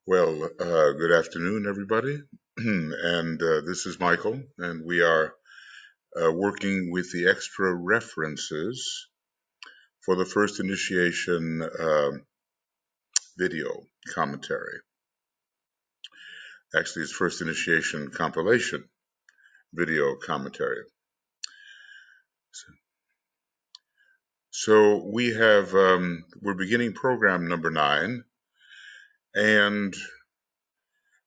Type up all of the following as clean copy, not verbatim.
Good afternoon, everybody. and This is Michael, and we are working with the extra references for the first initiation video commentary. Actually, it's first initiation compilation video commentary. So we're beginning program number 9, and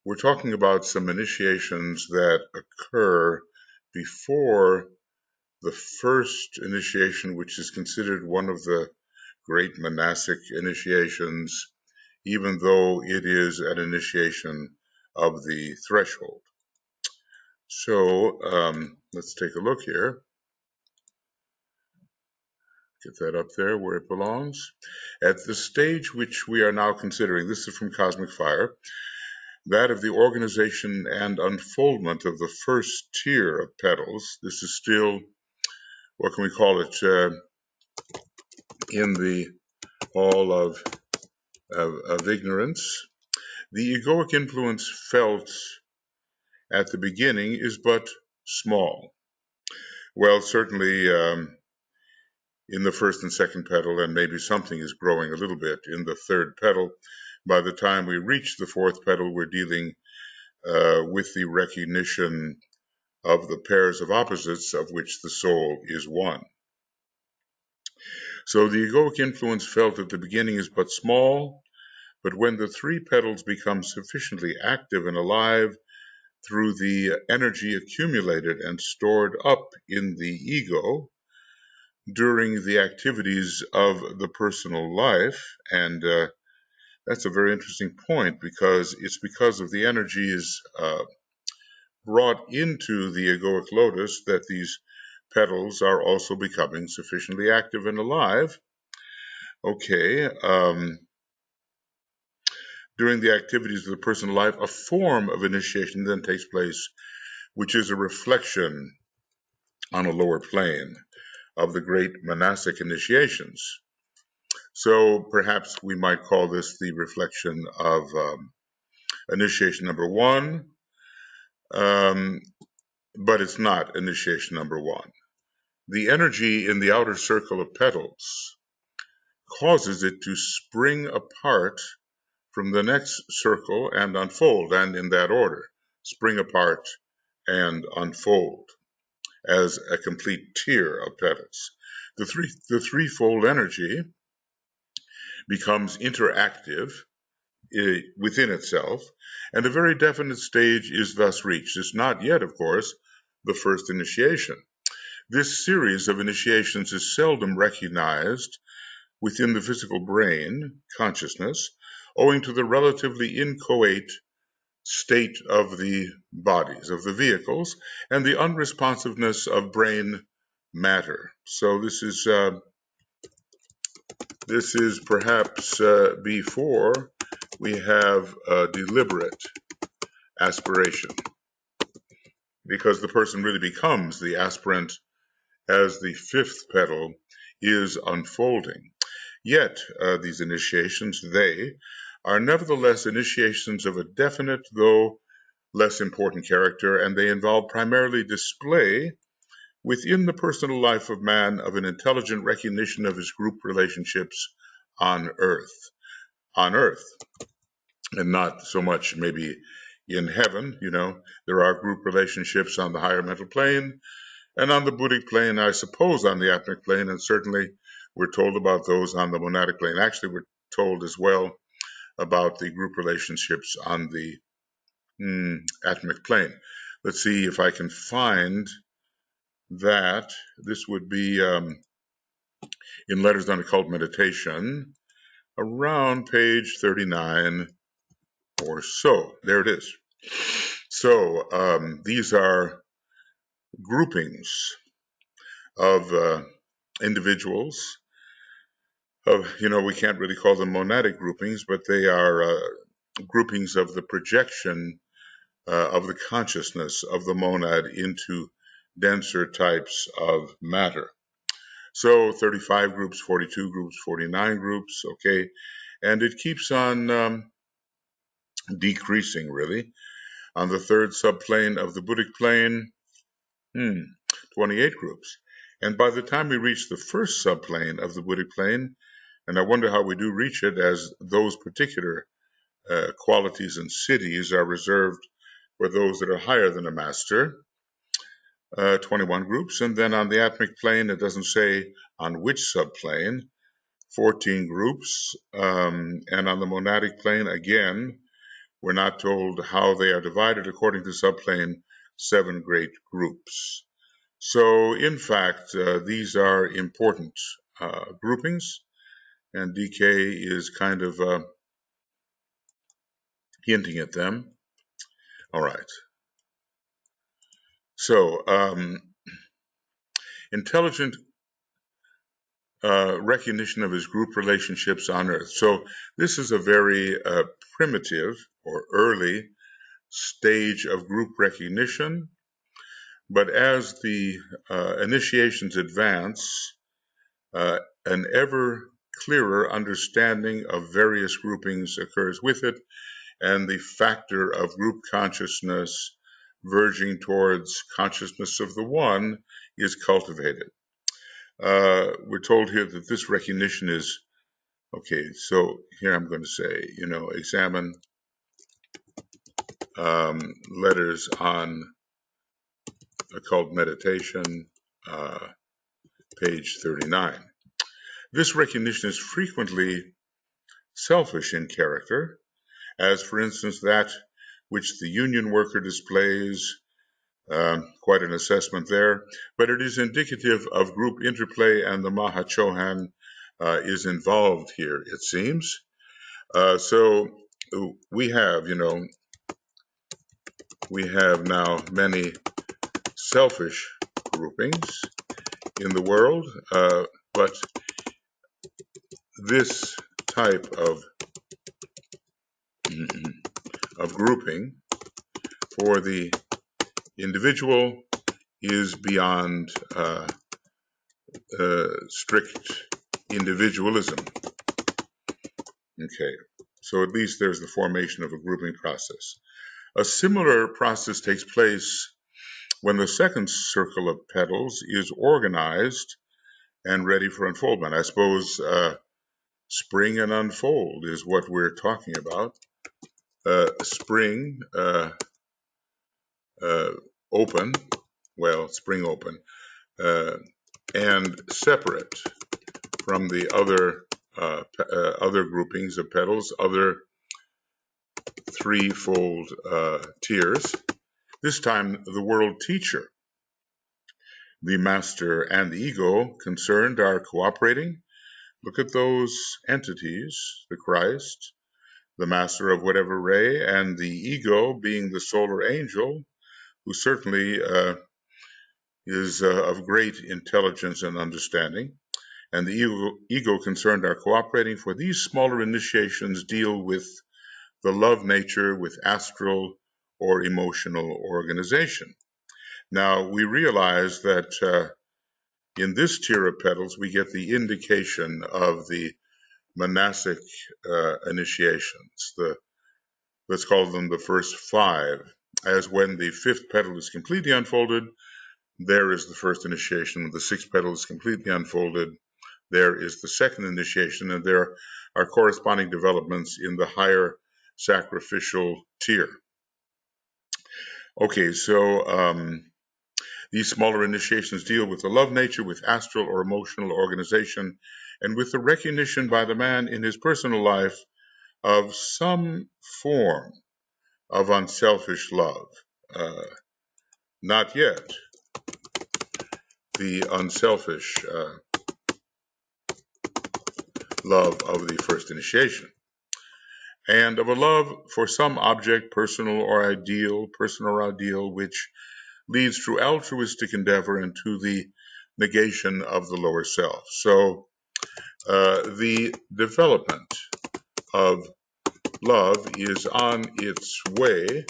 we're talking about some initiations that occur before the first initiation, which is considered one of the great monastic initiations, even though it is an initiation of the threshold. So let's take a look here. Get that up there where it belongs. At the stage which we are now considering, this is from Cosmic Fire, that of the organization and unfoldment of the first tier of petals. This is still, what can we call it, in the hall of ignorance. The egoic influence felt at the beginning is but small. Well, certainly in the first and second petal, and maybe something is growing a little bit in the third petal. By the time we reach the fourth petal, we're dealing with the recognition of the pairs of opposites of which the soul is one. So the egoic influence felt at the beginning is but small, but when the 3 petals become sufficiently active and alive through the energy accumulated and stored up in the ego during the activities of the personal life, and that's a very interesting point, because it's because of the energies brought into the egoic lotus that these petals are also becoming sufficiently active and alive. Okay, during the activities of the personal life, a form of initiation then takes place, which is a reflection on a lower plane of the great monastic initiations. So perhaps we might call this the reflection of initiation number 1, but it's not initiation number 1. The energy in the outer circle of petals causes it to spring apart from the next circle and unfold, and in that order, spring apart and unfold as a complete tier of petals. The threefold energy becomes interactive within itself, and a very definite stage is thus reached. It's not yet, of course, the first initiation. This series of initiations is seldom recognized within the physical brain consciousness, owing to the relatively inchoate state of the bodies, of the vehicles, and the unresponsiveness of brain matter. So this is perhaps before we have a deliberate aspiration, because the person really becomes the aspirant as the 5th petal is unfolding. Yet these initiations, they are nevertheless initiations of a definite, though less important character, and they involve primarily display within the personal life of man of an intelligent recognition of his group relationships on earth, and not so much maybe in heaven. There are group relationships on the higher mental plane, and on the Buddhic plane, I suppose on the Atmic plane, and certainly we're told about those on the monadic plane. Actually, we're told as well about the group relationships on the Atmic plane. Let's see if I can find that. This would be in Letters on Occult Meditation, around page 39 or so. There it is. So these are groupings of individuals. We can't really call them monadic groupings, but they are groupings of the projection of the consciousness of the monad into denser types of matter. So 35 groups, 42 groups, 49 groups, okay, and it keeps on decreasing really. On the third subplane of the Buddhic plane, 28 groups. And by the time we reach the first subplane of the Buddhic plane, and I wonder how we do reach it, as those particular qualities and cities are reserved for those that are higher than a master, 21 groups. And then on the atmic plane, it doesn't say on which subplane, 14 groups. And on the monadic plane, again, we're not told how they are divided according to subplane, 7 great groups. So, in fact, these are important groupings, and DK is kind of hinting at them. All right. So, intelligent recognition of his group relationships on Earth. So, this is a very primitive or early stage of group recognition. But as the initiations advance, an ever clearer understanding of various groupings occurs with it, and the factor of group consciousness verging towards consciousness of the one is cultivated. We're told here that this recognition is, okay, so here I'm going to say, examine letters on occult meditation, page 39. This recognition is frequently selfish in character, as for instance that which the union worker displays, quite an assessment there, but it is indicative of group interplay, and the Mahachohan is involved here, it seems. So we have now many selfish groupings in the world, but this type of grouping for the individual is beyond strict individualism. Okay, so at least there's the formation of a grouping process. A similar process takes place when the second circle of petals is organized and ready for unfoldment. I suppose spring and unfold is what we're talking about. Spring open, spring open, and separate from the other groupings of petals, other threefold tiers. This time, the world teacher, the master, and the ego concerned are cooperating. Look at those entities, the Christ, the master of whatever ray, and the ego being the solar angel, who certainly is of great intelligence and understanding. And the ego concerned are cooperating, for these smaller initiations deal with the love nature, with astral or emotional organization. Now, we realize that in this tier of petals, we get the indication of the monastic initiations. Let's call them the first 5, as when the 5th petal is completely unfolded, there is the first initiation. When the 6th petal is completely unfolded, there is the second initiation, and there are corresponding developments in the higher sacrificial tier. Okay, so these smaller initiations deal with the love nature, with astral or emotional organization, and with the recognition by the man in his personal life of some form of unselfish love. Not yet the unselfish love of the first initiation, and of a love for some object, personal or ideal, which leads through altruistic endeavor and to the negation of the lower self. So the development of love is on its way,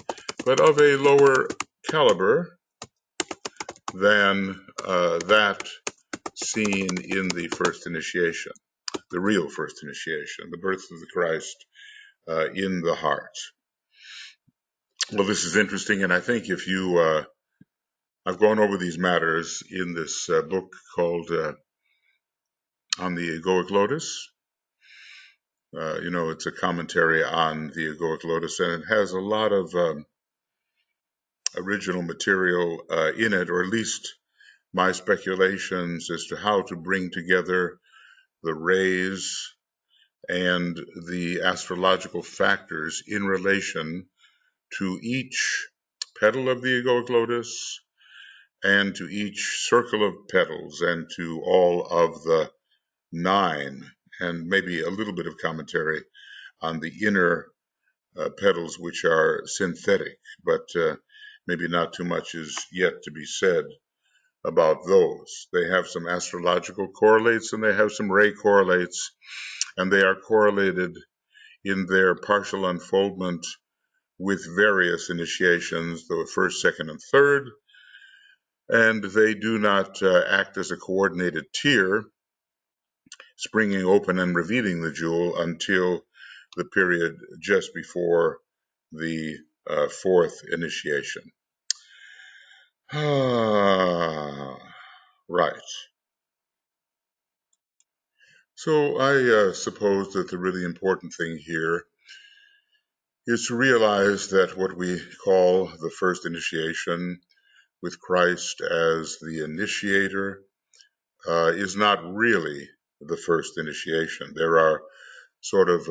but of a lower caliber than that seen in the first initiation, the real first initiation, the birth of the Christ in the heart. Well, this is interesting, and I think if you, I've gone over these matters in this book called On the Egoic Lotus. It's a commentary on the Egoic Lotus, and it has a lot of original material in it, or at least my speculations as to how to bring together the rays and the astrological factors in relation to each petal of the egoic lotus and to each circle of petals and to all of the 9, and maybe a little bit of commentary on the inner petals, which are synthetic, but maybe not too much is yet to be said about those. They have some astrological correlates and they have some ray correlates, and they are correlated in their partial unfoldment with various initiations, the first, second, and third, and they do not act as a coordinated tier, springing open and revealing the jewel until the period just before the fourth initiation. Right. So I suppose that the really important thing here is to realize that what we call the first initiation, with Christ as the initiator, is not really the first initiation. There are sort of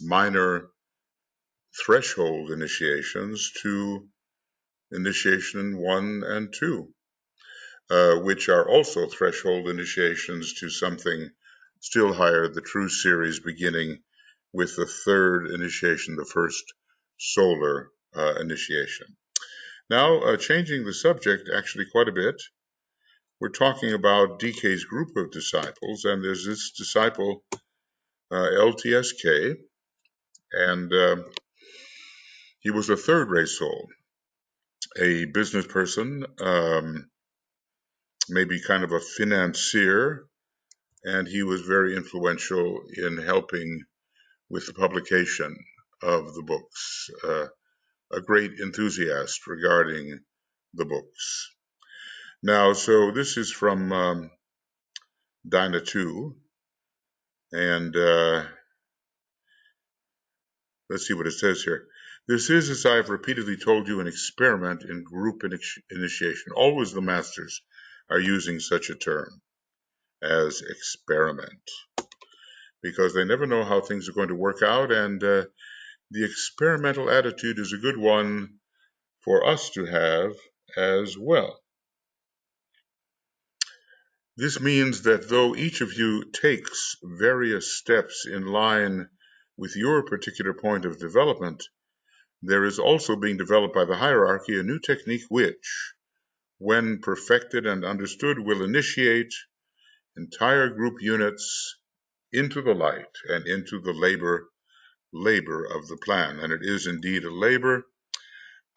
minor threshold initiations to initiation 1 and 2, which are also threshold initiations to something still higher, the true series, beginning with the third initiation, the first solar initiation. Now, changing the subject actually quite a bit, we're talking about DK's group of disciples, and there's this disciple, LTSK, and he was a third ray soul, a business person, maybe kind of a financier, and he was very influential in helping with the publication of the books, a great enthusiast regarding the books. Now, so this is from Dinah 2, and let's see what it says here. This is, as I have repeatedly told you, an experiment in group initiation. Always the masters are using such a term as experiment, because they never know how things are going to work out, and the experimental attitude is a good one for us to have as well. This means that though each of you takes various steps in line with your particular point of development, there is also being developed by the hierarchy a new technique which, when perfected and understood, will initiate entire group units into the light and into the labor of the plan. And it is indeed a labor.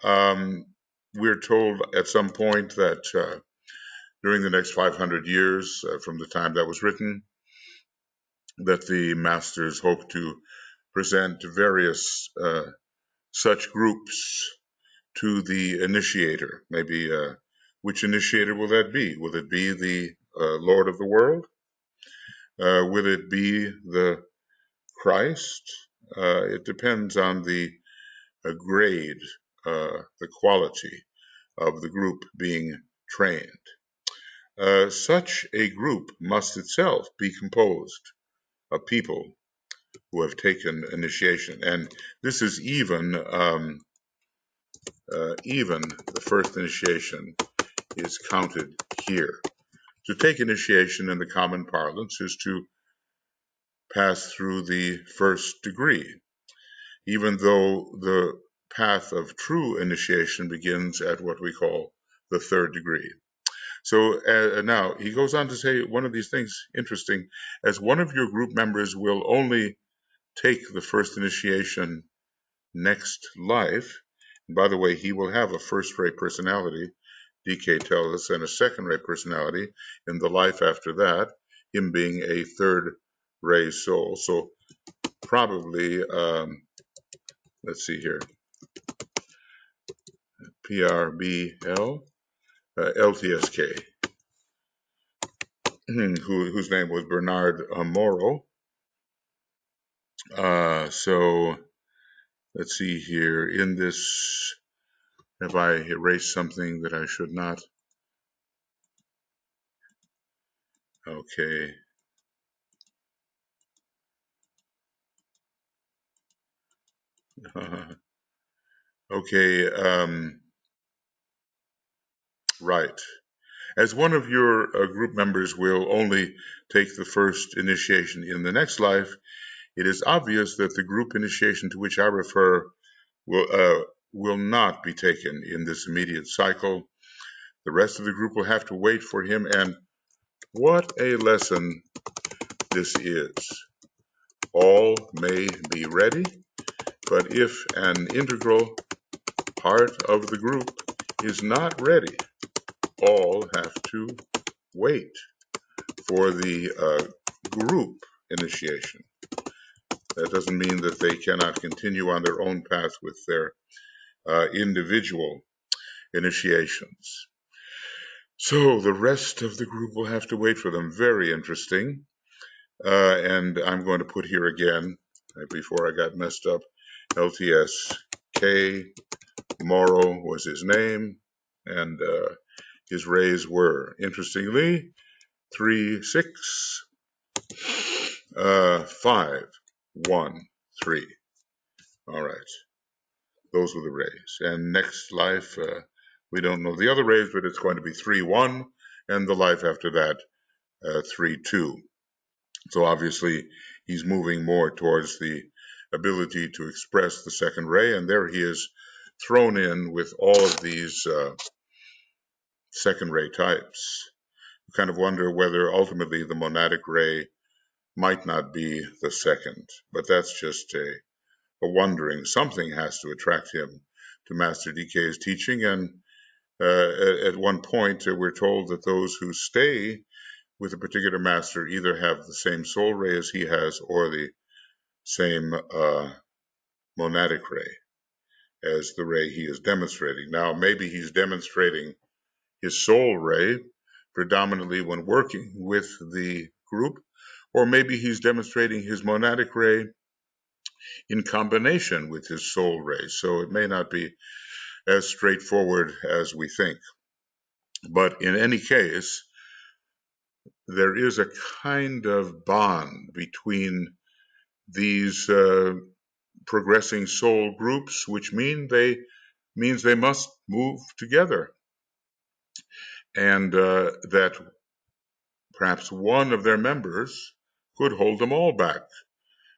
We're told at some point that during the next 500 years from the time that was written, that the masters hope to present various such groups to the initiator. Maybe which initiator will that be? Will it be the Lord of the world? Will it be the Christ? It depends on the grade, the quality of the group being trained. Such a group must itself be composed of people who have taken initiation, and this is even the first initiation is counted here. To take initiation in the common parlance is to pass through the first degree, even though the path of true initiation begins at what we call the third degree. So now he goes on to say one of these things interesting, as one of your group members will only take the first initiation next life. And by the way, he will have a first ray personality, DK tells us, and a second ray personality in the life after that, him being a third ray soul. So probably, let's see here. PRBL, LTSK, whose name was Bernard Morrow. So let's see here. In this, have I erased something that I should not? Okay. Okay. Right. As one of your group members will only take the first initiation in the next life, it is obvious that the group initiation to which I refer will not be taken in this immediate cycle. The rest of the group will have to wait for him, and what a lesson this is. All may be ready, but if an integral part of the group is not ready, all have to wait for the group initiation. That doesn't mean that they cannot continue on their own path with their individual initiations. So the rest of the group will have to wait for them. Very interesting. And I'm going to put here again, before I got messed up, LTS K. Morrow was his name, and his rays were, interestingly, 3, 6, 5, 1, 3. All right. Those were the rays. And next life, we don't know the other rays, but it's going to be 3, 1, and the life after that, 3, 2. So obviously, he's moving more towards the ability to express the second ray, and there he is thrown in with all of these second ray types. You kind of wonder whether ultimately the monadic ray might not be the second, but that's just a wondering. Something has to attract him to Master DK's teaching, and at one point we're told that those who stay with a particular master either have the same soul ray as he has or the same monadic ray as the ray he is demonstrating. Now, maybe he's demonstrating his soul ray predominantly when working with the group, or maybe he's demonstrating his monadic ray in combination with his soul ray. So it may not be as straightforward as we think. But in any case, there is a kind of bond between these progressing soul groups, which means they must move together, and that perhaps one of their members could hold them all back.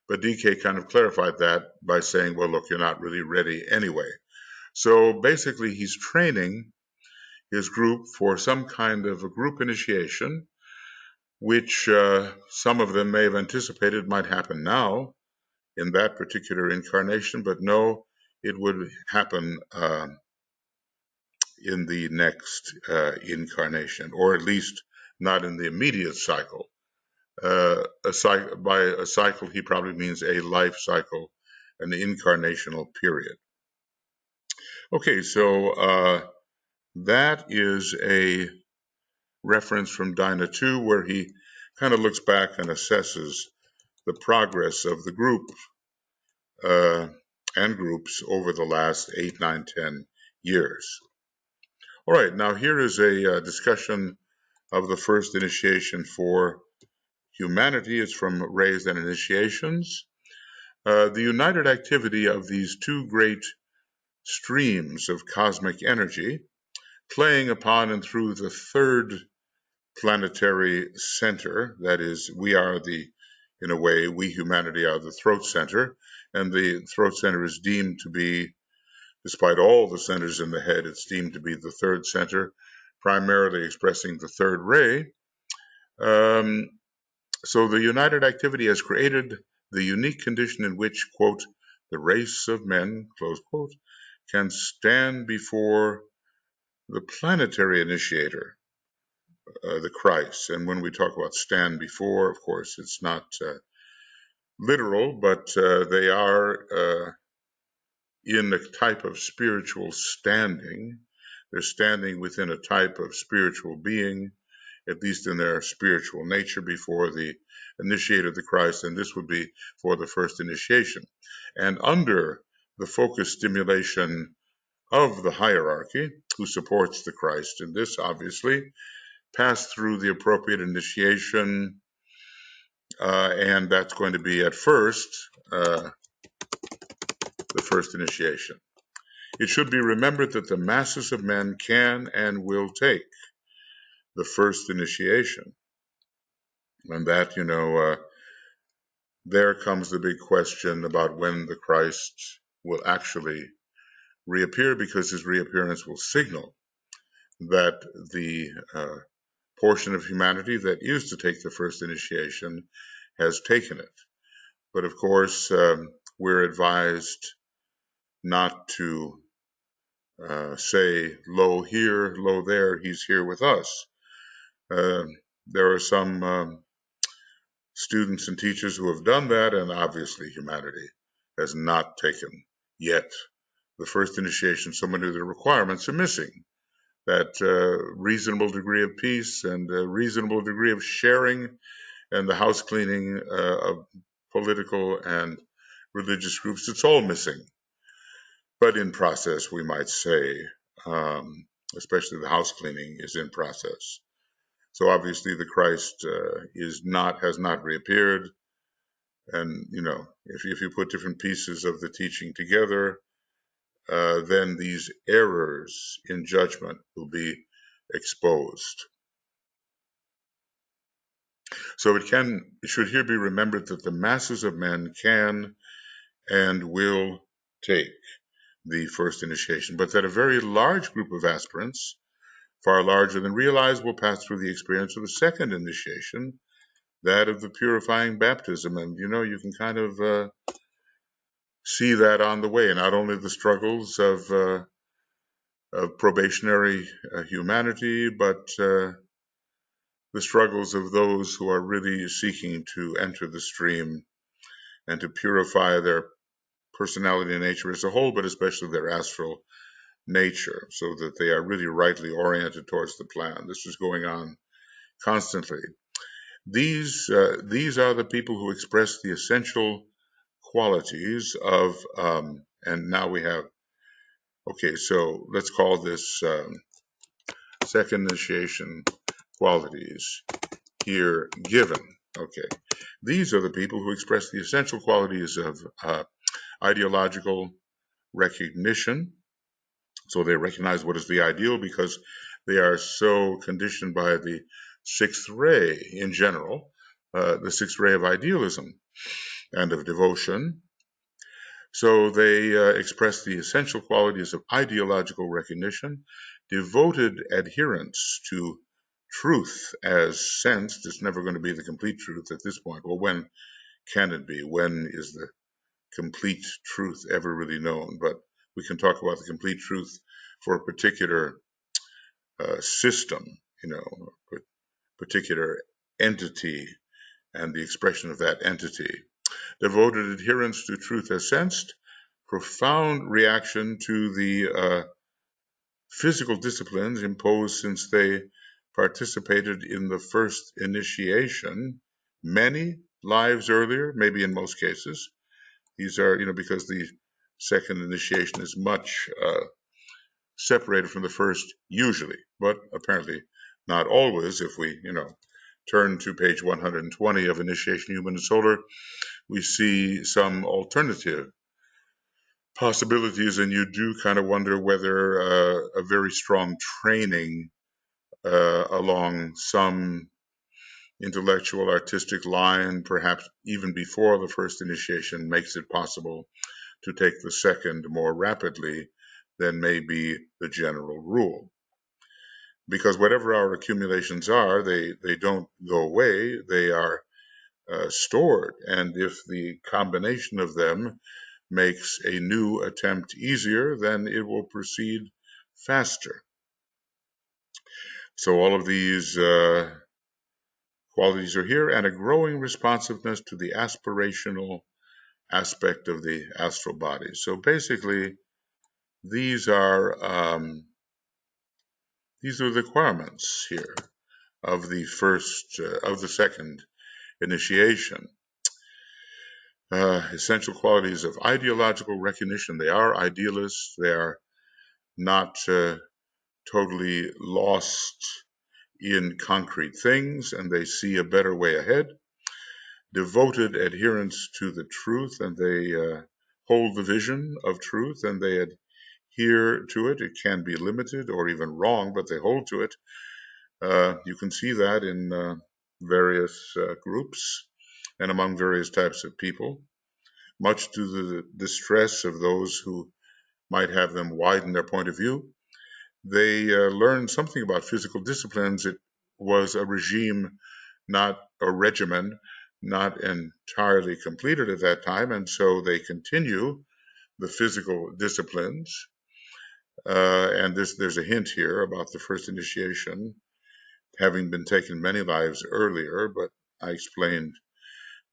But DK kind of clarified that by saying, well, look, you're not really ready anyway. So basically, he's training his group for some kind of a group initiation, which some of them may have anticipated might happen now in that particular incarnation, but no, it would happen in the next incarnation, or at least not in the immediate cycle. By a cycle, he probably means a life cycle, an incarnational period. Okay, so that is a reference from Dyna 2, where he kind of looks back and assesses the progress of the group and groups over the last 8, 9, 10 years. All right, now here is a discussion of the first initiation for humanity. It's from Rays and Initiations. The united activity of these two great streams of cosmic energy, playing upon and through the third planetary center, that is, in a way, we humanity are the throat center, and the throat center is deemed to be, despite all the centers in the head, it's deemed to be the third center, primarily expressing the third ray. So the united activity has created the unique condition in which, quote, the race of men, close quote, can stand before the planetary initiator, the Christ. And when we talk about stand before, of course, it's not literal, but they are in a type of spiritual standing They're standing within a type of spiritual being, at least in their spiritual nature, before the initiate of the Christ, and this would be for the first initiation. And under the focus stimulation of the hierarchy, who supports the Christ in this, obviously, pass through the appropriate initiation, and that's going to be at first the first initiation. It should be remembered that the masses of men can and will take the first initiation. And that, there comes the big question about when the Christ will actually reappear, because his reappearance will signal that the portion of humanity that is to take the first initiation has taken it. But of course, we're advised not to say, lo here, lo there, he's here with us. There are some students and teachers who have done that, and obviously humanity has not taken yet the first initiation. So many of the requirements are missing. That reasonable degree of peace and a reasonable degree of sharing and the house cleaning of political and religious groups, it's all missing. But in process, we might say, especially the house cleaning is in process. So obviously the Christ has not reappeared. And, if you put different pieces of the teaching together, then these errors in judgment will be exposed. So it should here be remembered that the masses of men can and will take the first initiation, but that a very large group of aspirants, far larger than realized, will pass through the experience of the second initiation, that of the purifying baptism. And, you can kind of see that on the way, not only the struggles of probationary humanity, but the struggles of those who are really seeking to enter the stream and to purify their personality and nature as a whole, but especially their astral nature, so that they are really rightly oriented towards the plan. This is going on constantly. These are the people who express the essential qualities of, and now we have, okay, so let's call this second initiation qualities here given. Okay, these are the people who express the essential qualities of ideological recognition. So they recognize what is the ideal because they are so conditioned by the sixth ray in general, the sixth ray of idealism and of devotion. So they express the essential qualities of ideological recognition, devoted adherence to truth as sensed. It's never going to be the complete truth at this point. Well, when can it be? When is the complete truth ever really known? But we can talk about the complete truth for a particular system, particular entity and the expression of that entity. Devoted adherence to truth as sensed, profound reaction to the physical disciplines imposed since they participated in the first initiation many lives earlier, maybe in most cases. These are, because the second initiation is much separated from the first usually, but apparently not always. If we, turn to page 120 of Initiation Human and Solar, we see some alternative possibilities, and you do kind of wonder whether a very strong training along some intellectual, artistic line, perhaps even before the first initiation, makes it possible to take the second more rapidly than may be the general rule. Because whatever our accumulations are, they don't go away, they are stored. And if the combination of them makes a new attempt easier, then it will proceed faster. So all of these qualities are here, and a growing responsiveness to the aspirational aspect of the astral body. So basically, these are These are the requirements here of the second initiation. Essential qualities of ideological recognition. They are idealists. They are not totally lost in concrete things, and they see a better way ahead. Devoted adherence to the truth, and they hold the vision of truth, and they adhere to it. It can be limited or even wrong, but they hold to it. You can see that in various groups and among various types of people, much to the distress of those who might have them widen their point of view. They learned something about physical disciplines. It was a regime, not a regimen, not entirely completed at that time, and so they continue the physical disciplines. And there's a hint here about the first initiation having been taken many lives earlier, but I explained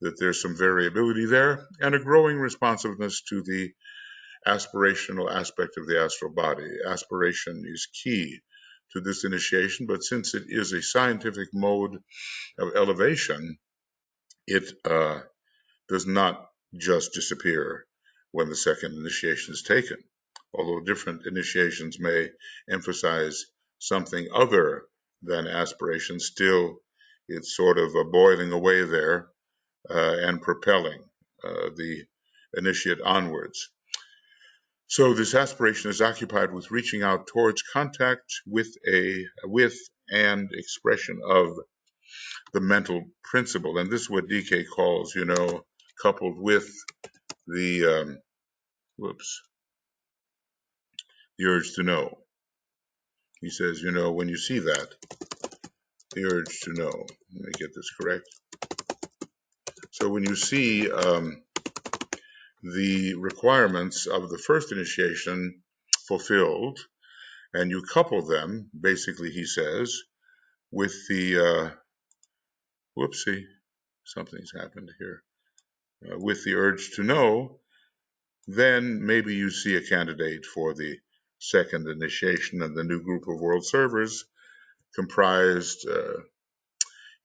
that there's some variability there and a growing responsiveness to the aspirational aspect of the astral body. Aspiration is key to this initiation, but since it is a scientific mode of elevation, it does not just disappear when the second initiation is taken. Although different initiations may emphasize something other than aspiration, still it's sort of a boiling away there and propelling the initiate onwards. So this aspiration is occupied with reaching out towards contact with and expression of the mental principle. And this is what DK calls, coupled with the the urge to know. He says, when you see that, the urge to know. Let me get this correct. So when you see the requirements of the first initiation fulfilled, and you couple them, basically, he says, with the, something's happened here, with the urge to know, then maybe you see a candidate for the second initiation, and the new group of world servers comprised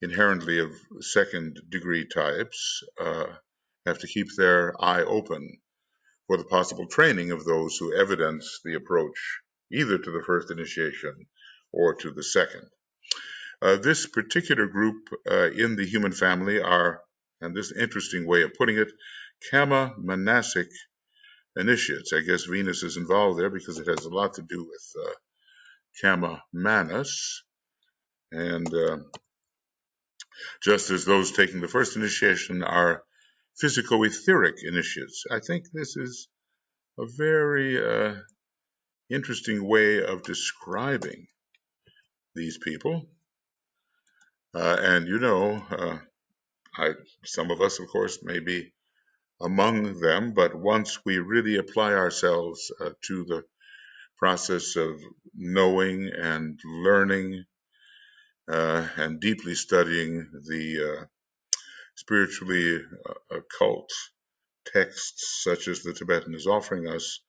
inherently of second degree types have to keep their eye open for the possible training of those who evidence the approach either to the first initiation or to the second. This particular group in the human family are, and this interesting way of putting it, Kama Manasic initiates. I guess Venus is involved there because it has a lot to do with Kama Manas. And just as those taking the first initiation are physico-etheric initiates. I think this is a very interesting way of describing these people. And some of us, of course, may be among them, but once we really apply ourselves to the process of knowing and learning and deeply studying the spiritually occult texts such as the Tibetan is offering us,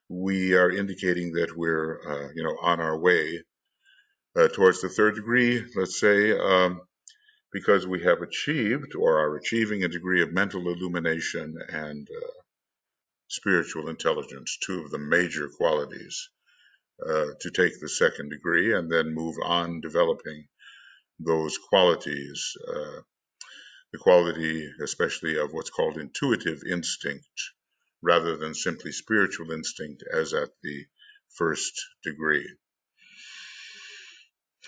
we are indicating that we're, on our way towards the third degree, let's say, because we have achieved or are achieving a degree of mental illumination and spiritual intelligence, two of the major qualities to take the second degree and then move on developing those qualities, the quality especially of what's called intuitive instinct, rather than simply spiritual instinct as at the first degree.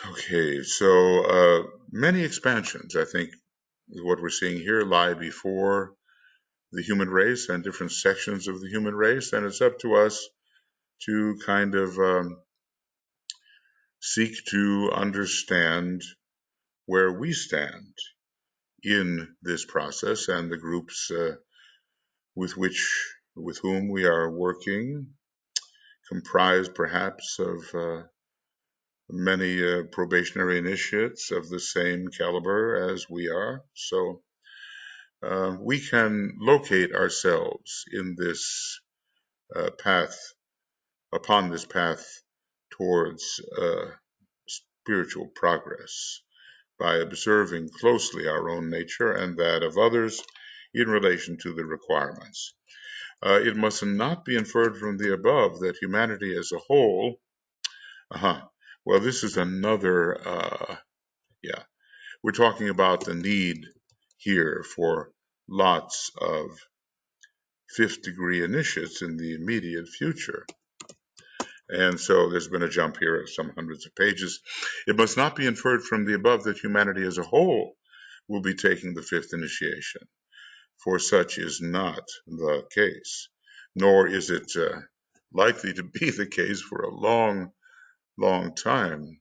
Okay, so many expansions, I think, what we're seeing here lie before the human race and different sections of the human race, and it's up to us to kind of seek to understand where we stand in this process, and the groups with whom we are working comprise perhaps of many probationary initiates of the same caliber as we are. So we can locate ourselves in this path, upon this path towards spiritual progress by observing closely our own nature and that of others in relation to the requirements. It must not be inferred from the above that humanity as a whole, well, this is another, we're talking about the need here for lots of fifth degree initiates in the immediate future. And so there's been a jump here of some hundreds of pages. It must not be inferred from the above that humanity as a whole will be taking the fifth initiation, for such is not the case, nor is it likely to be the case for a long, long time.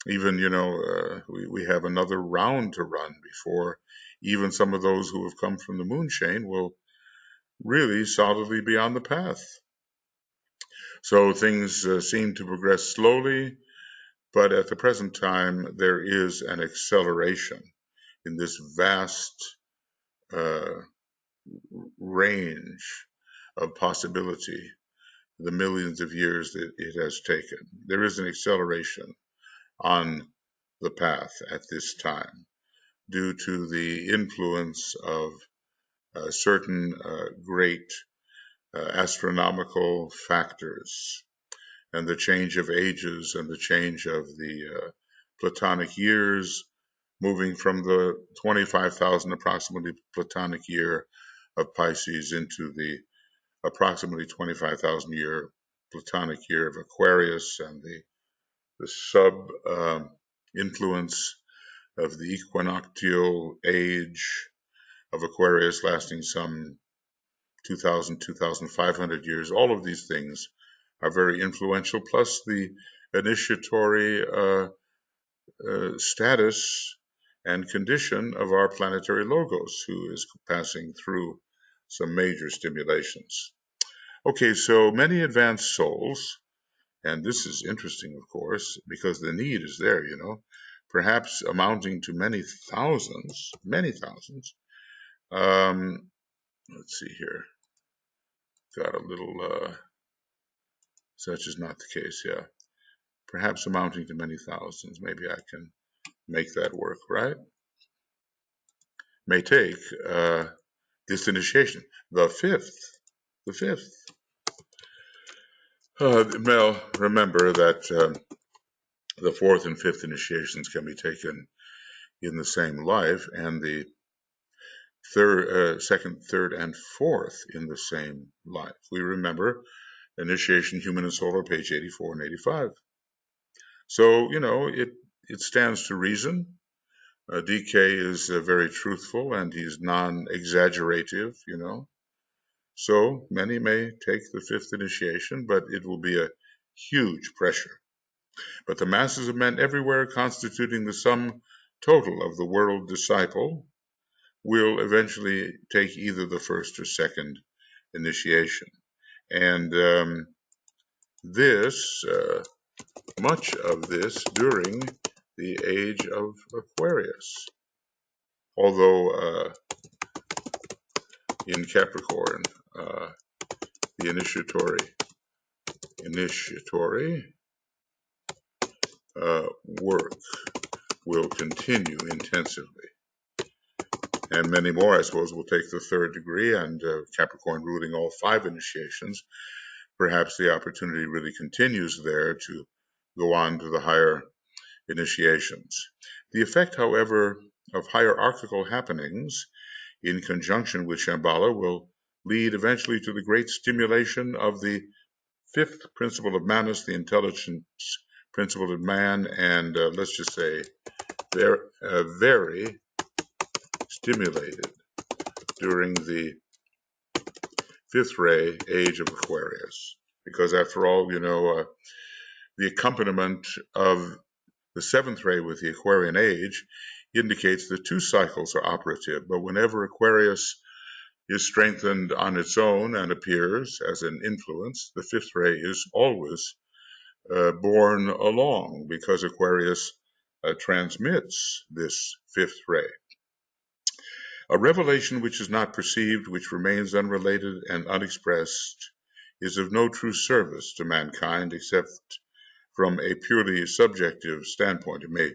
Even, we have another round to run before even some of those who have come from the moon chain will really solidly be on the path. So things seem to progress slowly, but at the present time, there is an acceleration in this vast range of possibility, the millions of years that it has taken. There is an acceleration on the path at this time due to the influence of certain great astronomical factors and the change of ages and the change of the Platonic years, moving from the 25,000 approximately Platonic year of Pisces into the approximately 25,000 year Platonic year of Aquarius, and the sub influence of the equinoctial age of Aquarius lasting some 2,000, 2,500 years. All of these things are very influential, plus the initiatory status and condition of our planetary logos, who is passing through some major stimulations. Okay, so many advanced souls, and this is interesting, of course, because the need is there, perhaps amounting to many thousands. Let's see here. Got a little, such is not the case, yeah. Perhaps amounting to many thousands. Maybe I can make that work, right? May take this initiation, the fifth. Well, remember that the fourth and fifth initiations can be taken in the same life, and the second, third, and fourth in the same life. We remember initiation, human and solar, page 84 and 85. So, it stands to reason. DK is very truthful and he's non-exaggerative, So many may take the fifth initiation, but it will be a huge pressure. But the masses of men everywhere, constituting the sum total of the world disciple, will eventually take either the first or second initiation. And much of this during the age of Aquarius. Although in Capricorn, the initiatory work will continue intensively. And many more, I suppose, will take the third degree, and Capricorn ruling all 5 initiations. Perhaps the opportunity really continues there to go on to the higher initiations. The effect, however, of hierarchical happenings in conjunction with Shambhala will lead eventually to the great stimulation of the fifth principle of Manus, the intelligence principle of man, and let's just say very stimulated during the fifth ray age of Aquarius. Because after all, the accompaniment of the seventh ray with the Aquarian age indicates that 2 cycles are operative, but whenever Aquarius is strengthened on its own and appears as an influence, the fifth ray is always borne along, because Aquarius transmits this fifth ray. A revelation which is not perceived, which remains unrelated and unexpressed, is of no true service to mankind except from a purely subjective standpoint. It may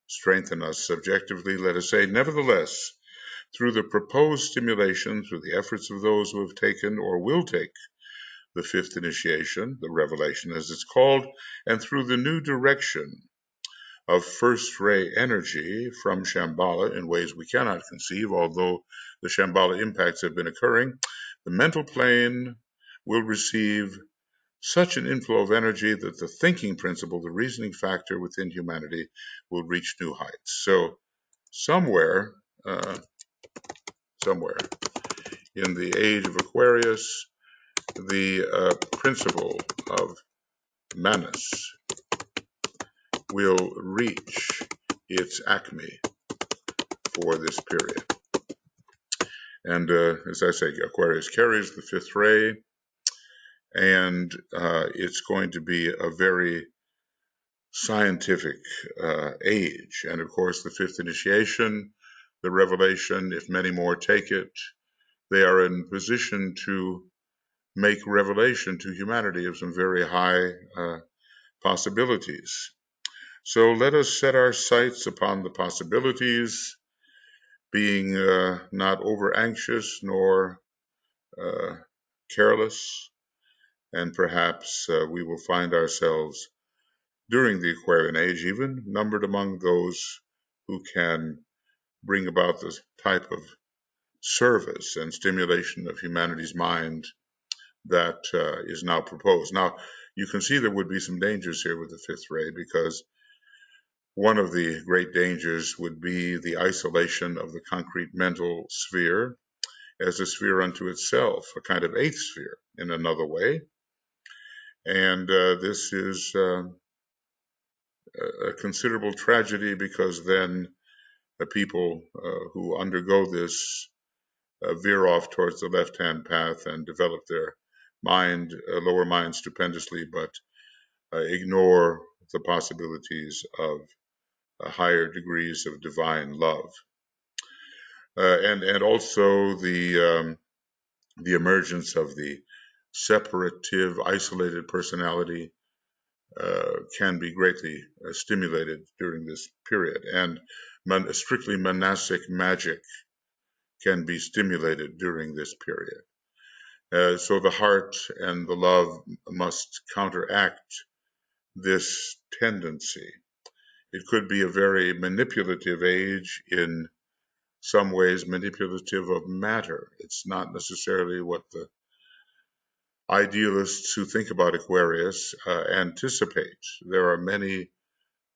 strengthen us subjectively, let us say. Nevertheless, through the proposed stimulation, through the efforts of those who have taken or will take the fifth initiation, the revelation as it's called, and through the new direction of first ray energy from Shambhala in ways we cannot conceive, although the Shambhala impacts have been occurring, the mental plane will receive such an inflow of energy that the thinking principle, the reasoning factor within humanity, will reach new heights. So somewhere in the age of Aquarius, the principle of Manas will reach its acme for this period. And as I say, Aquarius carries the fifth ray, and it's going to be a very scientific age. And of course, the fifth initiation, the revelation, if many more take it, they are in position to make revelation to humanity of some very high possibilities. So let us set our sights upon the possibilities, being not over anxious nor careless, and perhaps we will find ourselves during the Aquarian age even numbered among those who can bring about this type of service and stimulation of humanity's mind that is now proposed. Now, you can see there would be some dangers here with the fifth ray, because one of the great dangers would be the isolation of the concrete mental sphere as a sphere unto itself, a kind of eighth sphere in another way. And this is a considerable tragedy, because then the people who undergo this veer off towards the left-hand path and develop their mind, lower mind stupendously, but ignore the possibilities of higher degrees of divine love. And also the emergence of the separative, isolated personality can be greatly stimulated during this period. And strictly monastic magic can be stimulated during this period. So the heart and the love must counteract this tendency. It could be a very manipulative age, in some ways manipulative of matter. It's not necessarily what the idealists who think about Aquarius anticipate. There are many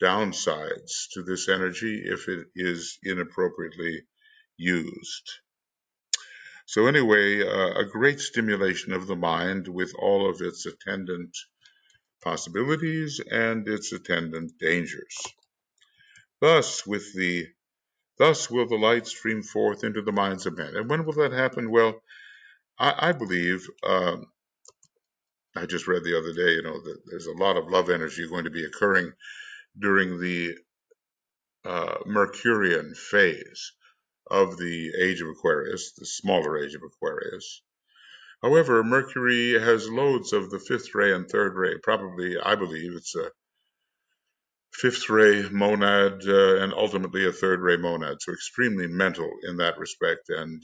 downsides to this energy if it is inappropriately used. So anyway, a great stimulation of the mind with all of its attendant possibilities and its attendant dangers. Thus will the light stream forth into the minds of men. And when will that happen? Well, I believe, I just read the other day, that there's a lot of love energy going to be occurring during the Mercurian phase of the age of Aquarius, the smaller age of Aquarius. However, Mercury has loads of the fifth ray and third ray. Probably, I believe, it's a fifth ray monad and ultimately a third ray monad. So extremely mental in that respect, and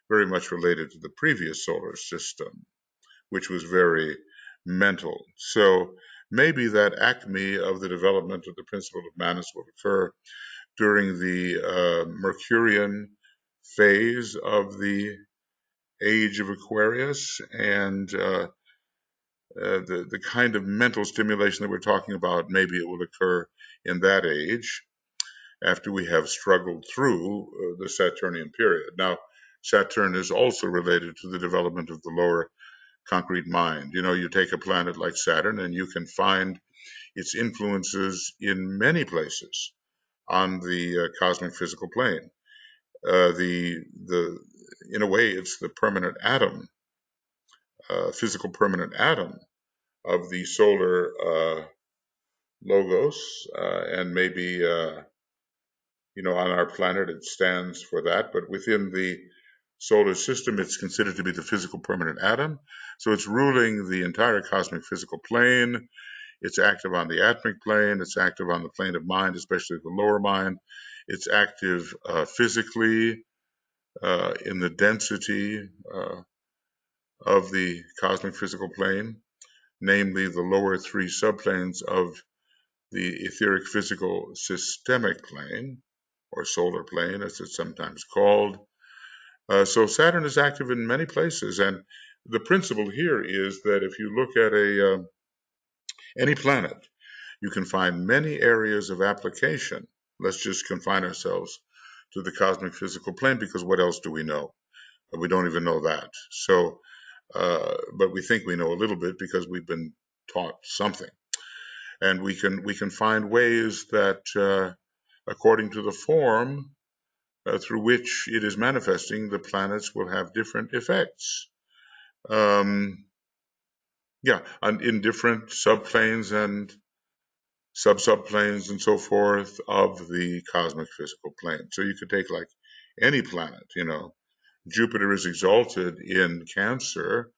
very much related to the previous solar system, which was very mental. So maybe that acme of the development of the principle of Manas will occur during the Mercurian phase of the age of Aquarius, and the kind of mental stimulation that we're talking about, maybe it will occur in that age after we have struggled through the Saturnian period. Now, Saturn is also related to the development of the lower concrete mind. You take a planet like Saturn and you can find its influences in many places on the cosmic physical plane. In a way, it's the permanent atom, physical permanent atom of the solar logos, and maybe on our planet it stands for that, but within the solar system it's considered to be the physical permanent atom. So it's ruling the entire cosmic physical plane. It's active on the atmic plane. It's active on the plane of mind, especially the lower mind. It's active physically in the density of the cosmic physical plane, namely the lower three subplanes of the etheric physical systemic plane, or solar plane, as it's sometimes called. So Saturn is active in many places, and the principle here is that if you look at any planet, you can find many areas of application. Let's just confine ourselves to the cosmic physical plane, because what else do we know? We don't even know that. So, but we think we know a little bit because we've been taught something, and we can find ways that, according to the form through which it is manifesting, the planets will have different effects. Yeah, and in different subplanes and subplanes and so forth of the cosmic physical plane. So you could take like any planet, Jupiter is exalted in Cancer.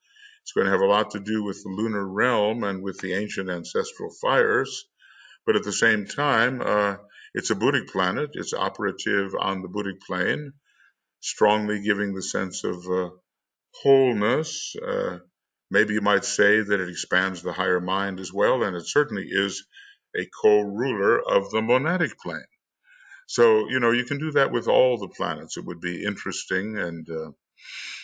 It's going to have a lot to do with the lunar realm and with the ancient ancestral fires. But at the same time, it's a Buddhic planet. It's operative on the Buddhic plane, strongly giving the sense of wholeness. Maybe you might say that it expands the higher mind as well, and it certainly is a co-ruler of the monadic plane. So, you can do that with all the planets. It would be interesting, and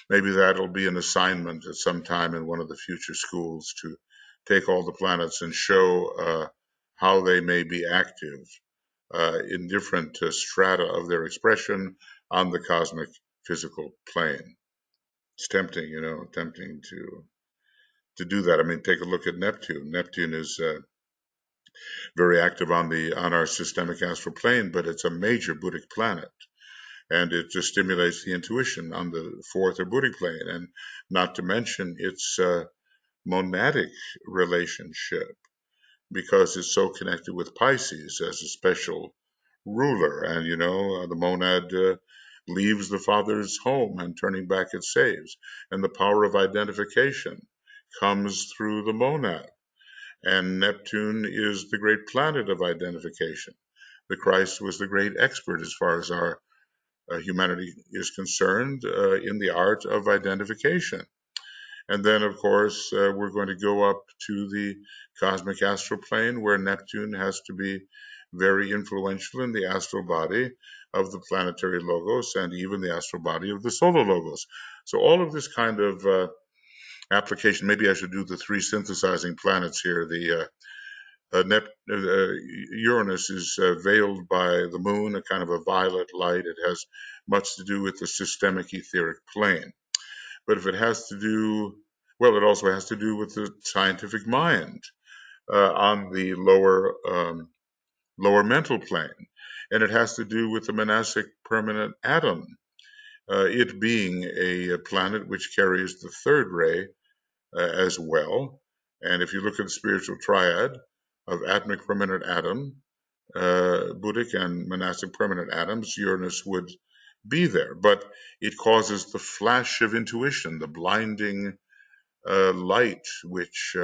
maybe that'll be an assignment at some time in one of the future schools to take all the planets and show how they may be active in different strata of their expression on the cosmic physical plane. It's tempting, tempting to do that. I mean, take a look at Neptune. Neptune is very active on our systemic astral plane, but it's a major Buddhic planet, and it just stimulates the intuition on the fourth or Buddhic plane, and not to mention its monadic relationship, because it's so connected with Pisces as a special ruler. And the monad leaves the father's home, and turning back it saves. And the power of identification comes through the monad. And Neptune is the great planet of identification. The Christ was the great expert as far as our humanity is concerned in the art of identification. And then, of course, we're going to go up to the cosmic astral plane, where Neptune has to be very influential in the astral body of the planetary logos, and even the astral body of the solar logos. So all of this kind of application, maybe I should do the three synthesizing planets here. The Uranus is veiled by the moon, a kind of a violet light. It has much to do with the systemic etheric plane. But if it has to do, well, it also has to do with the scientific mind on the lower mental plane. And it has to do with the monastic permanent atom, it being a planet which carries the third ray as well. And if you look at the spiritual triad of atmic permanent atom, Buddhic and monastic permanent atoms, Uranus would be there. But it causes the flash of intuition, the blinding light, which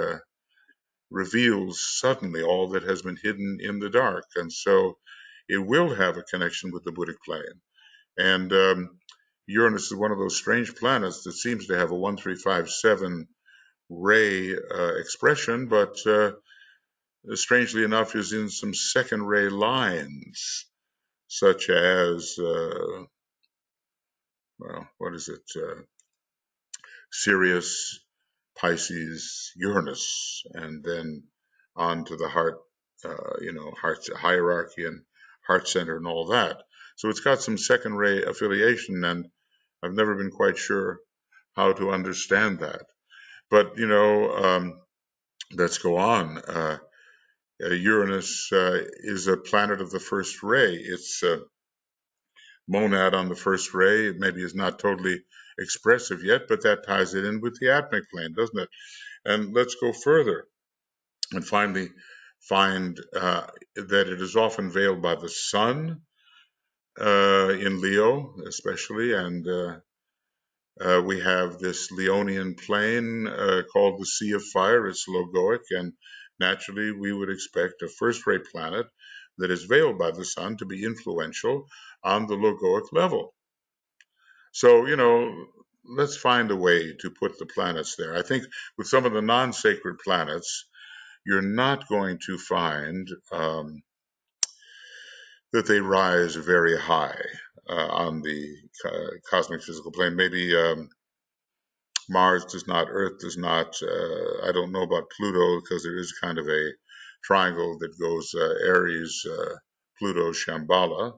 reveals suddenly all that has been hidden in the dark. And so it will have a connection with the Buddhic plane. And Uranus is one of those strange planets that seems to have a 1357 ray expression, but strangely enough is in some second ray lines, such as, what is it? Sirius, Pisces, Uranus, and then on to the heart, heart hierarchy and heart center and all that. So it's got some second ray affiliation, and I've never been quite sure how to understand that. But, let's go on. Uranus is a planet of the first ray. It's monad on the first ray. Maybe is not totally expressive yet, but that ties it in with the atmic plane, doesn't it? And let's go further and finally find that it is often veiled by the sun in Leo, especially, and we have this Leonian plane called the Sea of Fire. It's logoic, and naturally we would expect a first-rate planet that is veiled by the sun to be influential on the logoic level. So, let's find a way to put the planets there. I think with some of the non-sacred planets, you're not going to find that they rise very high on the cosmic physical plane. Maybe Mars does not, Earth does not. I don't know about Pluto because there is kind of a triangle that goes Aries, Pluto, Shambhala.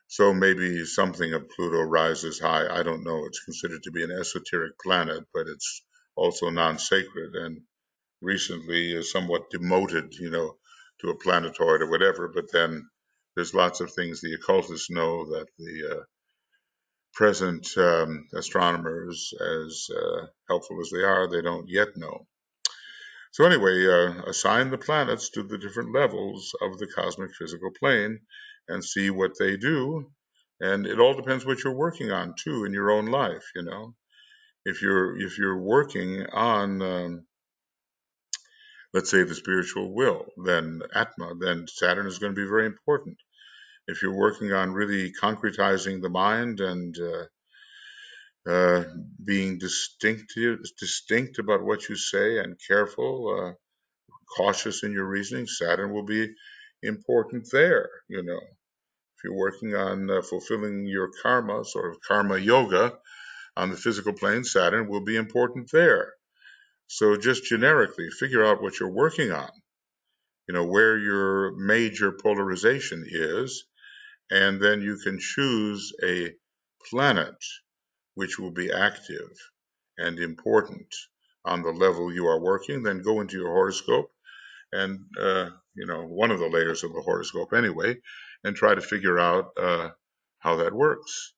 So maybe something of Pluto rises high. I don't know. It's considered to be an esoteric planet, but it's also non-sacred and recently is somewhat demoted, to a planetoid or whatever. But then there's lots of things the occultists know that the present astronomers, as helpful as they are, they don't yet know. So anyway, assign the planets to the different levels of the cosmic physical plane and see what they do. And it all depends what you're working on too in your own life. If you're working on let's say the spiritual will, then Atma, then Saturn is going to be very important. If you're working on really concretizing the mind and uh, being distinct about what you say and careful, cautious in your reasoning, Saturn will be important there. If you're working on fulfilling your karma, sort of karma yoga on the physical plane, Saturn will be important there. So just generically, figure out what you're working on, where your major polarization is, and then you can choose a planet which will be active and important on the level you are working. Then go into your horoscope and, one of the layers of the horoscope anyway, and try to figure out how that works.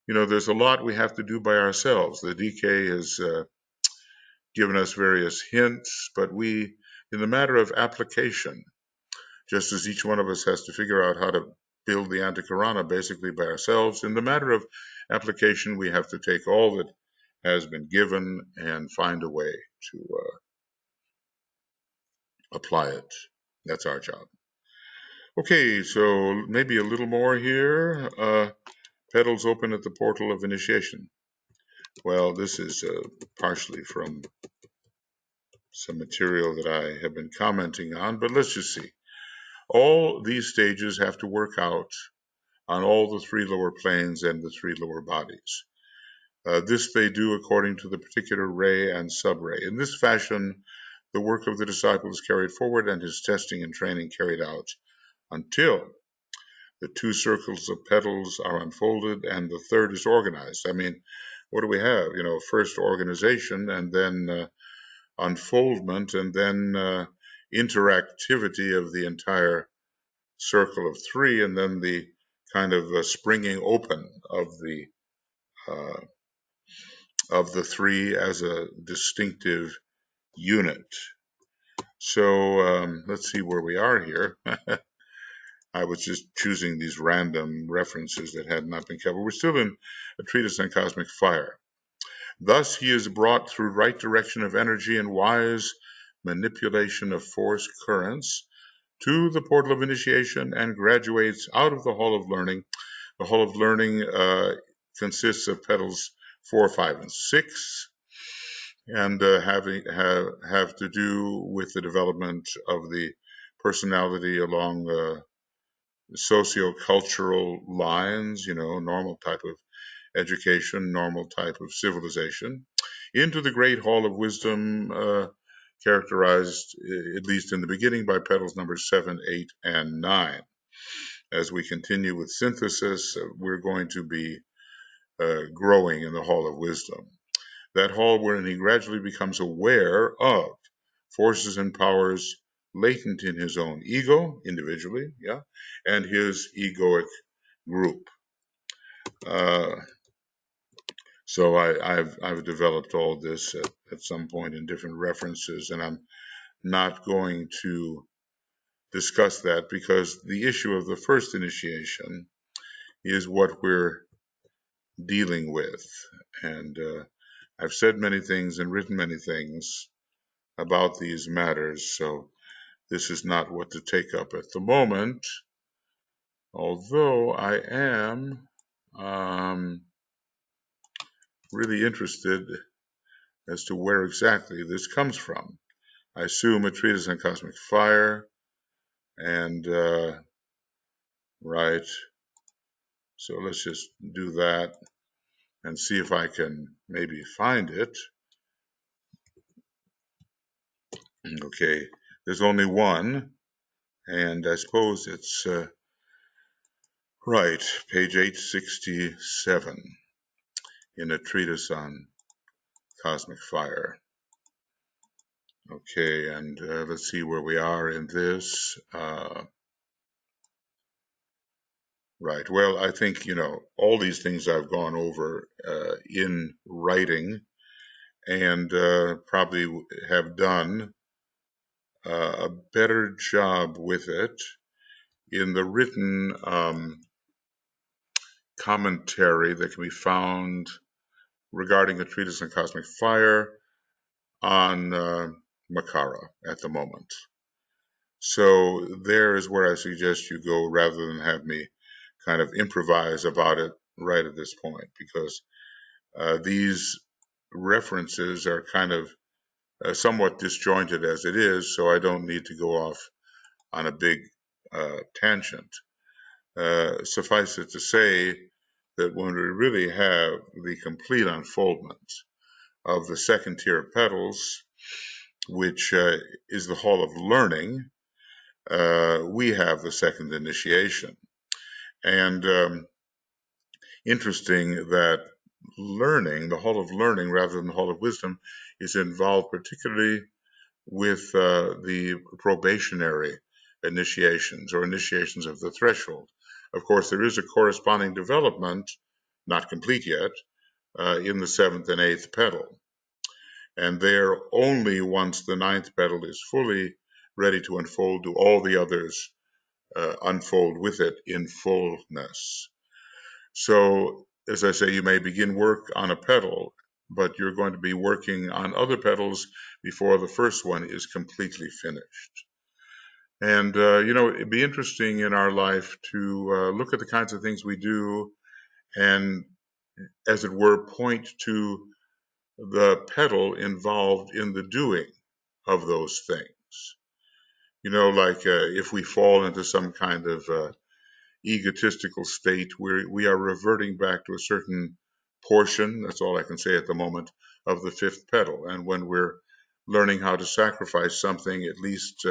There's a lot we have to do by ourselves. The DK has given us various hints, but in the matter of application, just as each one of us has to figure out how to build the Antikarana basically by ourselves, in the matter of application, we have to take all that has been given and find a way to apply it. That's our job. Okay, so maybe a little more here. Petals open at the portal of initiation. Well, this is partially from some material that I have been commenting on, but let's just see. All these stages have to work out on all the three lower planes and the three lower bodies. This they do according to the particular ray and subray. In this fashion, the work of the disciple is carried forward and his testing and training carried out until the two circles of petals are unfolded and the third is organized. I mean, what do we have? First organization and then unfoldment and then interactivity of the entire circle of three, and then the kind of springing open uh, of the three as a distinctive unit. So let's see where we are here. I was just choosing these random references that had not been covered. We're still in a treatise on cosmic fire. Thus, he is brought through right direction of energy and wise manipulation of force currents to the portal of initiation and graduates out of the hall of learning. The hall of learning consists of petals 4, 5, and 6, and have to do with the development of the personality along socio-cultural lines, normal type of education, normal type of civilization, into the great hall of wisdom, characterized, at least in the beginning, by petals number 7, 8, and 9. As we continue with synthesis, we're going to be growing in the hall of wisdom. That hall wherein he gradually becomes aware of forces and powers latent in his own ego, individually, and his egoic group. So I've developed all this at some point in different references, and I'm not going to discuss that because the issue of the first initiation is what we're dealing with. And I've said many things and written many things about these matters. So this is not what to take up at the moment, although I am really interested as to where exactly this comes from. I assume a treatise on cosmic fire, and right, so let's just do that and see if I can maybe find it. Okay, there's only one, and I suppose it's right, page 867 in a treatise on cosmic fire. Okay, and let's see where we are in this. Right, well, I think, all these things I've gone over in writing, and probably have done a better job with it in the written commentary that can be found regarding a treatise on cosmic fire on Makara at the moment. So there is where I suggest you go rather than have me kind of improvise about it right at this point, because these references are kind of somewhat disjointed as it is, so I don't need to go off on a big tangent. Suffice it to say that when we really have the complete unfoldment of the second tier of petals, which is the hall of learning, we have the second initiation. And interesting that learning, the hall of learning rather than the hall of wisdom, is involved particularly with the probationary initiations or initiations of the threshold. Of course, there is a corresponding development, not complete yet, in the seventh and eighth petal. And there, only once the ninth petal is fully ready to unfold do all the others unfold with it in fullness. So, as I say, you may begin work on a petal, but you're going to be working on other petals before the first one is completely finished. And, it'd be interesting in our life to look at the kinds of things we do and, as it were, point to the petal involved in the doing of those things. Like if we fall into some kind of egotistical state where we are reverting back to a certain portion, that's all I can say at the moment, of the fifth petal. And when we're learning how to sacrifice something, at least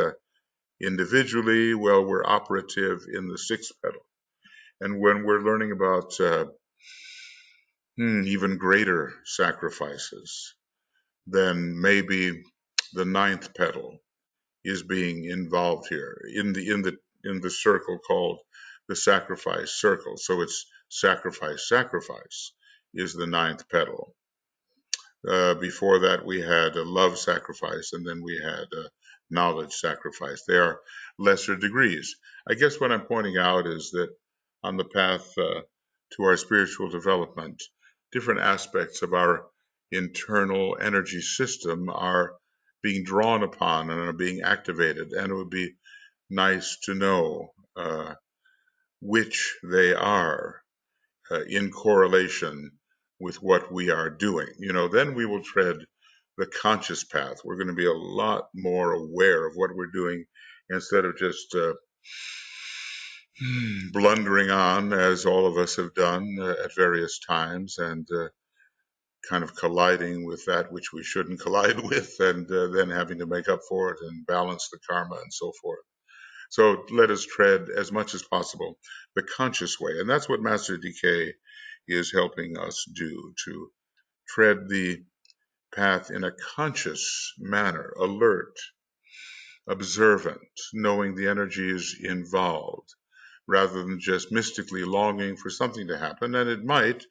individually, well, we're operative in the sixth petal. And when we're learning about even greater sacrifices, then maybe the ninth petal is being involved here in the circle called the sacrifice circle. So it's sacrifice is the ninth petal. Before that, we had a love sacrifice, and then we had a knowledge sacrifice. They are lesser degrees. I guess what I'm pointing out is that on the path to our spiritual development, different aspects of our internal energy system are being drawn upon and are being activated, and it would be nice to know which they are in correlation with what we are doing. Then we will tread the conscious path. We're going to be a lot more aware of what we're doing instead of just blundering on, as all of us have done at various times, and kind of colliding with that which we shouldn't collide with, and then having to make up for it and balance the karma and so forth. So let us tread as much as possible the conscious way. And that's what Master DK is helping us do, to tread the path in a conscious manner, alert, observant, knowing the energies involved, rather than just mystically longing for something to happen. And it might,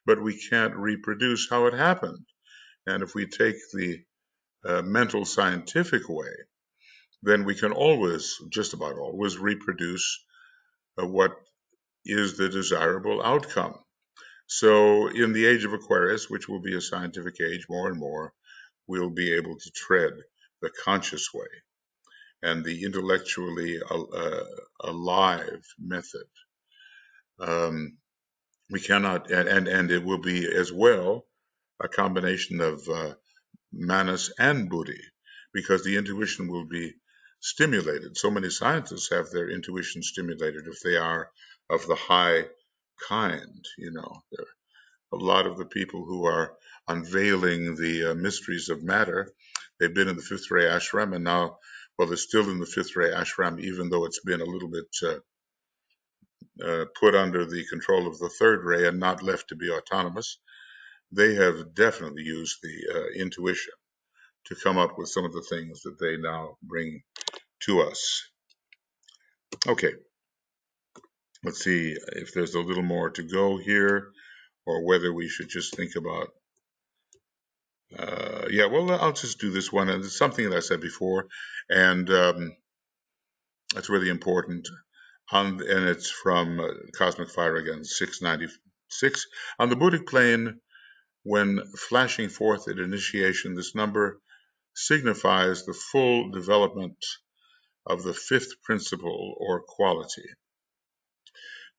but we can't reproduce how it happened. And if we take the mental scientific way, then we can always, just about always, reproduce what is the desirable outcome. So in the age of Aquarius, which will be a scientific age more and more, we'll be able to tread the conscious way and the intellectually alive method. We cannot, and it will be as well a combination of manas and buddhi, because the intuition will be stimulated. So many scientists have their intuition stimulated if they are of the high kind. A lot of the people who are unveiling the mysteries of matter, they've been in the fifth ray ashram, and now, well, they're still in the fifth ray ashram, even though it's been a little bit put under the control of the third ray and not left to be autonomous. They have definitely used the intuition to come up with some of the things that they now bring to us. Okay, let's see if there's a little more to go here, or whether we should just think about yeah, well, I'll just do this one, and it's something that I said before, and that's really important. And it's from Cosmic Fire again, 696. On the Buddhic plane, when flashing forth at initiation, this number signifies the full development of the fifth principle or quality.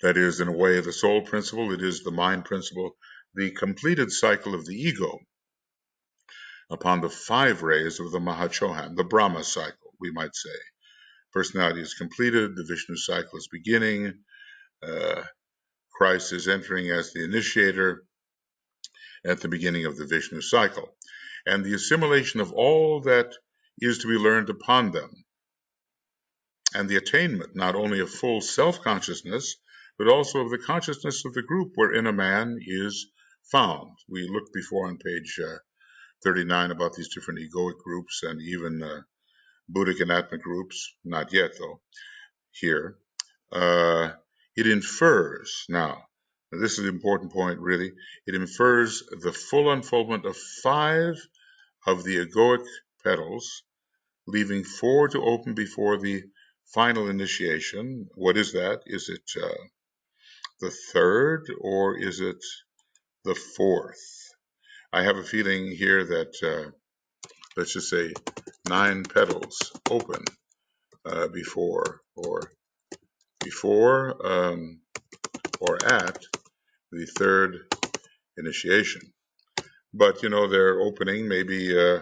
That is, in a way, the soul principle, it is the mind principle, the completed cycle of the ego upon the 5 rays of the Mahachohan, the Brahma cycle, we might say. Personality is completed, the Vishnu cycle is beginning, Christ is entering as the initiator at the beginning of the Vishnu cycle, and the assimilation of all that is to be learned upon them, and the attainment not only of full self-consciousness, but also of the consciousness of the group wherein a man is found. We looked before on page 39 about these different egoic groups and even Buddhic and Atmic groups, not yet though, here. It infers, now this is an important point really, it infers the full unfoldment of 5 of the egoic petals, leaving 4 to open before the final initiation. What is that? Is it the 3rd or is it the 4th? I have a feeling here that, let's just say 9 petals open before or at the 3rd initiation. But their opening maybe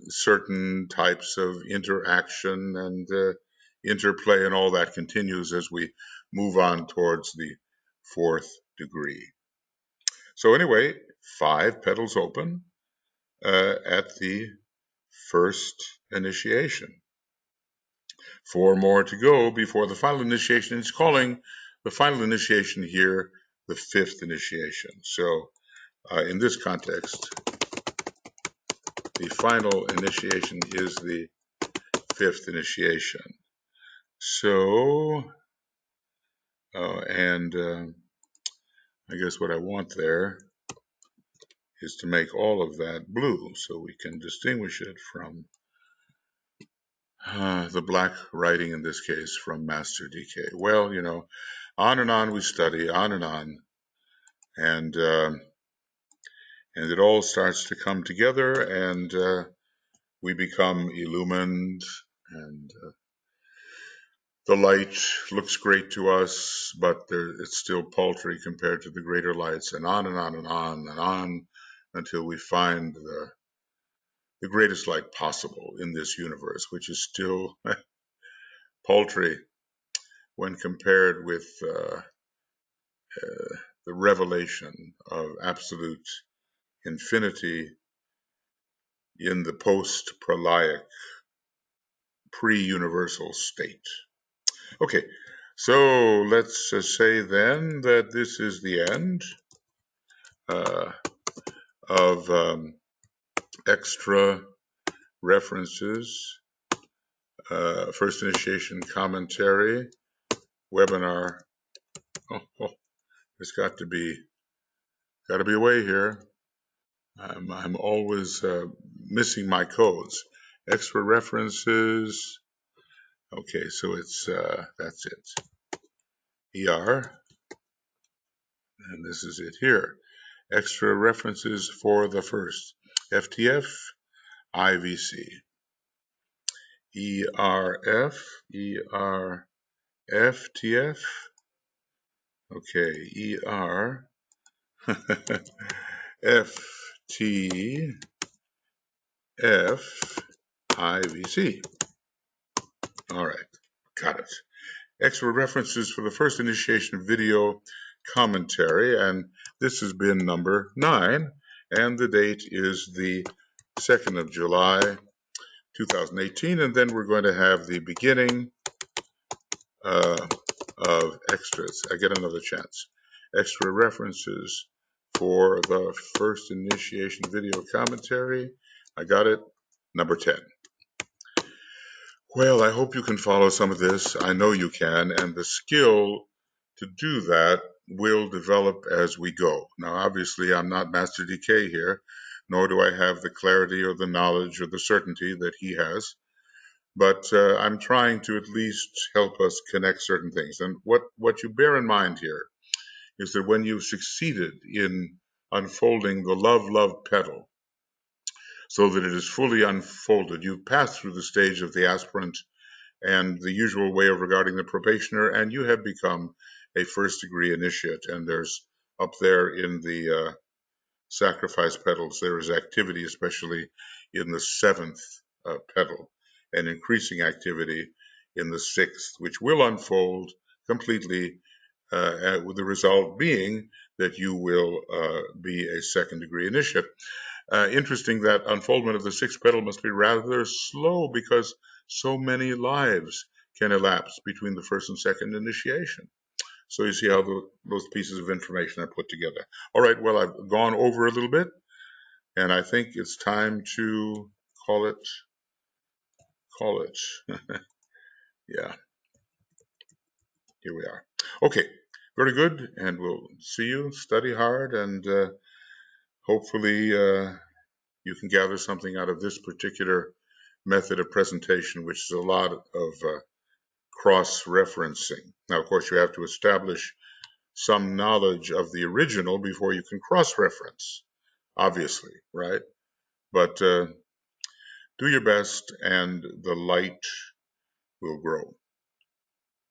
certain types of interaction and interplay and all that continues as we move on towards the 4th degree. So anyway, 5 petals open at the 1st initiation. 4 more to go before the final initiation. It's calling the final initiation here the 5th initiation. So in this context, the final initiation is the 5th initiation. So, and I guess what I want there is to make all of that blue so we can distinguish it from the black writing in this case from Master DK. Well, on and on we study, on, and it all starts to come together, and we become illumined, and the light looks great to us, but it's still paltry compared to the greater lights, and on and on and on and on until we find the greatest light possible in this universe, which is still paltry when compared with the revelation of absolute infinity in the post-pralaic, pre-universal state. Okay, so let's say then that this is the end of extra references, first initiation commentary, webinar. Oh, there's got to be a way here. I'm always missing my codes. Extra references. Okay, so it's that's it. ER, and this is it here. Extra references for the first FTF, IVC. ERF, ERFTF. Okay, ERFTFIVC. All right, got it. Extra references for the first initiation video commentary, and this has been number 9, and the date is the 2nd of July 2018, and then we're going to have the beginning of extras. I get another chance. Extra references for the first initiation video commentary. I got it, number 10. Well, I hope you can follow some of this. I know you can, and the skill to do that will develop as we go. Now, obviously, I'm not Master DK here, nor do I have the clarity or the knowledge or the certainty that he has, but I'm trying to at least help us connect certain things. And what you bear in mind here is that when you've succeeded in unfolding the love petal so that it is fully unfolded, you've passed through the stage of the aspirant and the usual way of regarding the probationer, and you have become a first-degree initiate. And there's up there in the sacrifice petals, there is activity, especially in the 7th petal, and increasing activity in the 6th, which will unfold completely, with the result being that you will be a second-degree initiate. Interesting that unfoldment of the 6th petal must be rather slow because so many lives can elapse between the first and second initiation. So you see how those pieces of information are put together. All right, well, I've gone over a little bit, and I think it's time to call it. Yeah, here we are. Okay, very good, and we'll see you. Study hard, and hopefully you can gather something out of this particular method of presentation, which is a lot of cross-referencing. Now, of course, you have to establish some knowledge of the original before you can cross-reference, obviously, right? But do your best, and the light will grow.